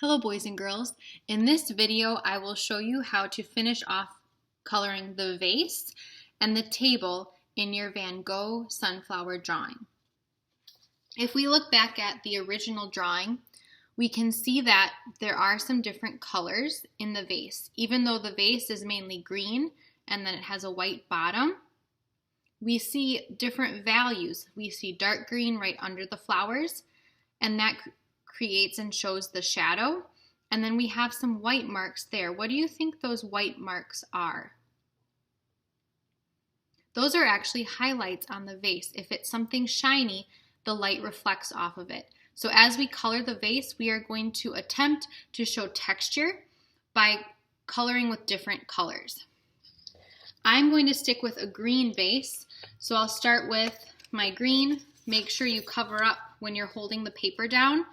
Hello boys and girls. In this video I will show you how to finish off coloring the vase and the table in your Van Gogh sunflower drawing. If we look back at the original drawing, we can see that there are some different colors in the vase. Even though the vase is mainly green and then it has a white bottom, we see different values. We see dark green right under the flowers, and that creates and shows the shadow. And then we have some white marks there. What do you think those white marks are? Those are actually highlights on the vase. If it's something shiny, the light reflects off of it. So as we color the vase, we are going to attempt to show texture by coloring with different colors. I'm going to stick with a green vase, so I'll start with my green. Make sure you cover up when you're holding the paper down.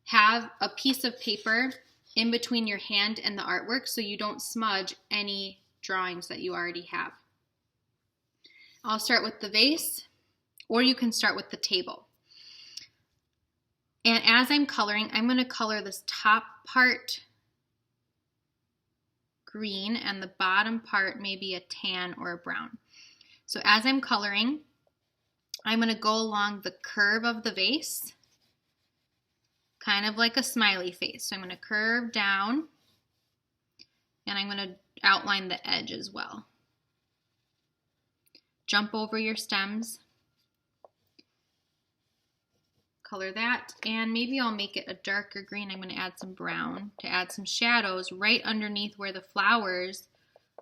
Have a piece of paper in between your hand and the artwork so you don't smudge any drawings that you already have. I'll start with the vase, or you can start with the table. And as I'm coloring, I'm going to color this top part green and the bottom part maybe a tan or a brown. So as I'm coloring, I'm going to go along the curve of the vase, kind of like a smiley face. So I'm going to curve down, and I'm going to outline the edge as well. Jump over your stems, color that, and maybe I'll make it a darker green. I'm going to add some brown to add some shadows right underneath where the flowers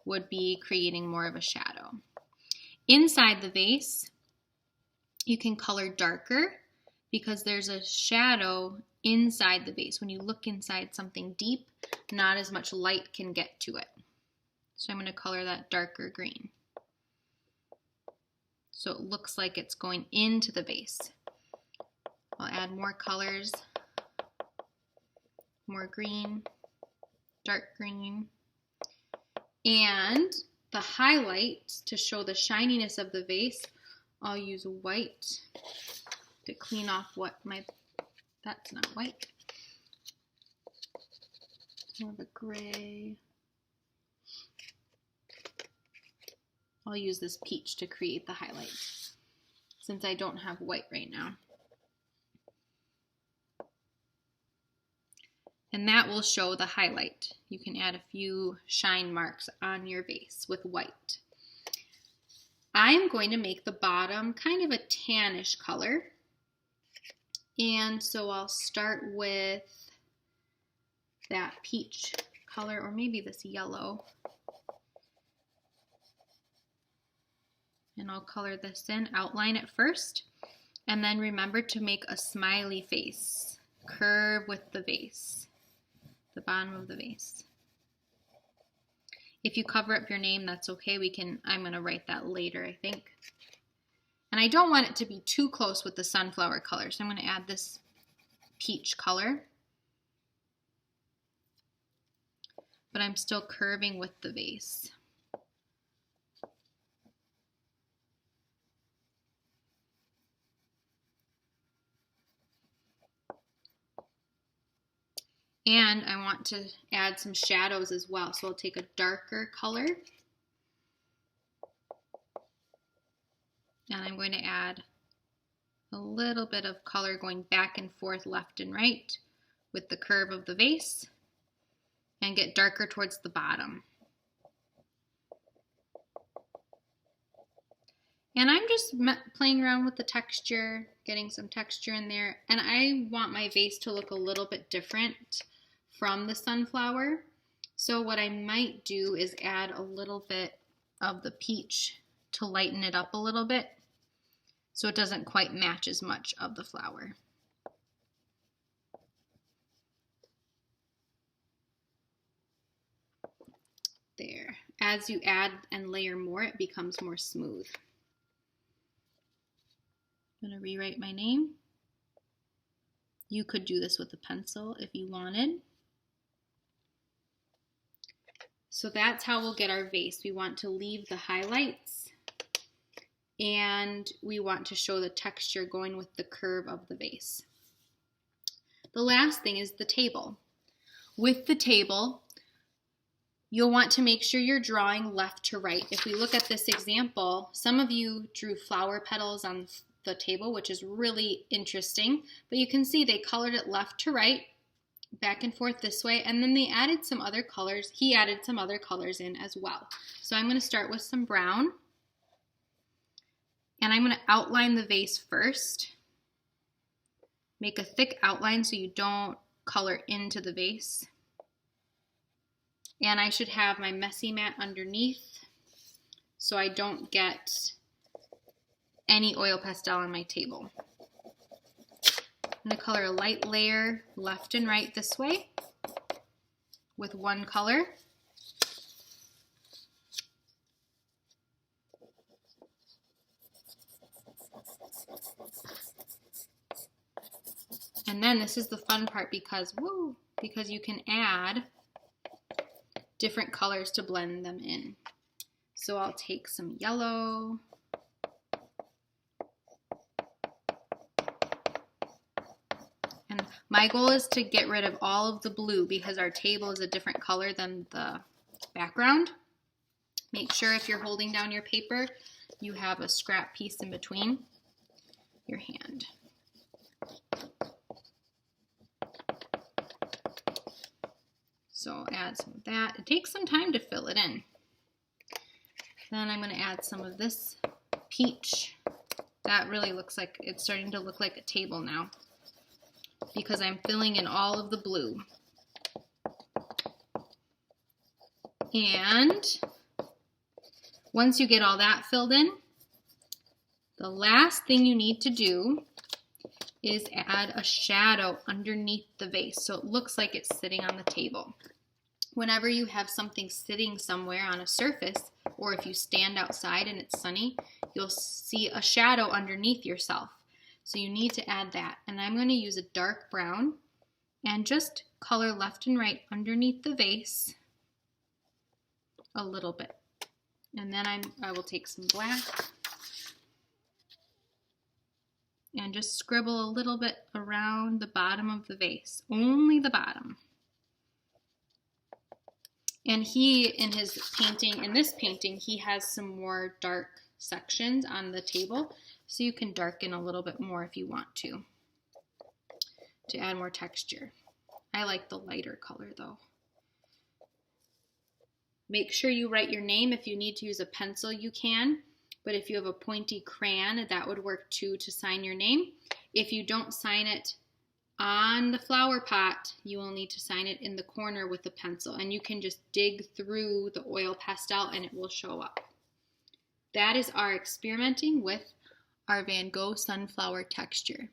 would be, creating more of a shadow. Inside the vase, you can color darker because there's a shadow inside the vase. When you look inside something deep, not as much light can get to it. So I'm going to color that darker green, so it looks like it's going into the vase. I'll add more colors, more green, dark green, and the highlight to show the shininess of the vase, I'll use white to clean off that's not white, more of a gray. I'll use this peach to create the highlight since I don't have white right now. And that will show the highlight. You can add a few shine marks on your vase with white. I'm going to make the bottom kind of a tannish color. And so I'll start with that peach color, or maybe this yellow. And I'll color this in, outline it first, and then remember to make a smiley face. Curve with the vase, the bottom of the vase. If you cover up your name, that's okay. I'm going to write that later, I think. And I don't want it to be too close with the sunflower color, so I'm going to add this peach color. But I'm still curving with the vase. And I want to add some shadows as well, so I'll take a darker color. And I'm going to add a little bit of color going back and forth, left and right, with the curve of the vase, and get darker towards the bottom. And I'm just playing around with the texture, getting some texture in there. And I want my vase to look a little bit different from the sunflower. So what I might do is add a little bit of the peach to lighten it up a little bit, so it doesn't quite match as much of the flower. There. As you add and layer more, it becomes more smooth. I'm going to rewrite my name. You could do this with a pencil if you wanted. So that's how we'll get our vase. We want to leave the highlights, and we want to show the texture going with the curve of the vase. The last thing is the table. with the table, you'll want to make sure you're drawing left to right. If we look at this example, some of you drew flower petals on the table, which is really interesting, but you can see they colored it left to right, back and forth this way, and then they added some other colors. He added some other colors in as well. So I'm going to start with some brown, and I'm going to outline the vase first. Make a thick outline so you don't color into the vase. And I should have my messy mat underneath so I don't get any oil pastel on my table. I'm going to color a light layer left and right this way with one color. And then this is the fun part because you can add different colors to blend them in. So I'll take some yellow. And my goal is to get rid of all of the blue because our table is a different color than the background. Make sure if you're holding down your paper, you have a scrap piece in between your hand. So add some of that. It takes some time to fill it in. Then I'm going to add some of this peach. That really looks like, it's starting to look like a table now because I'm filling in all of the blue. And once you get all that filled in, the last thing you need to do is add a shadow underneath the vase so it looks like it's sitting on the table. Whenever you have something sitting somewhere on a surface, or if you stand outside and it's sunny, you'll see a shadow underneath yourself. So you need to add that. And I'm going to use a dark brown and just color left and right underneath the vase a little bit. And then I will take some black and just scribble a little bit around the bottom of the vase, only the bottom. And he, in his painting, in this painting, he has some more dark sections on the table, so you can darken a little bit more if you want to add more texture. I like the lighter color though. Make sure you write your name. If you need to use a pencil, you can. But if you have a pointy crayon, that would work too to sign your name. If you don't sign it on the flower pot, you will need to sign it in the corner with a pencil. And you can just dig through the oil pastel and it will show up. That is our experimenting with our Van Gogh sunflower texture.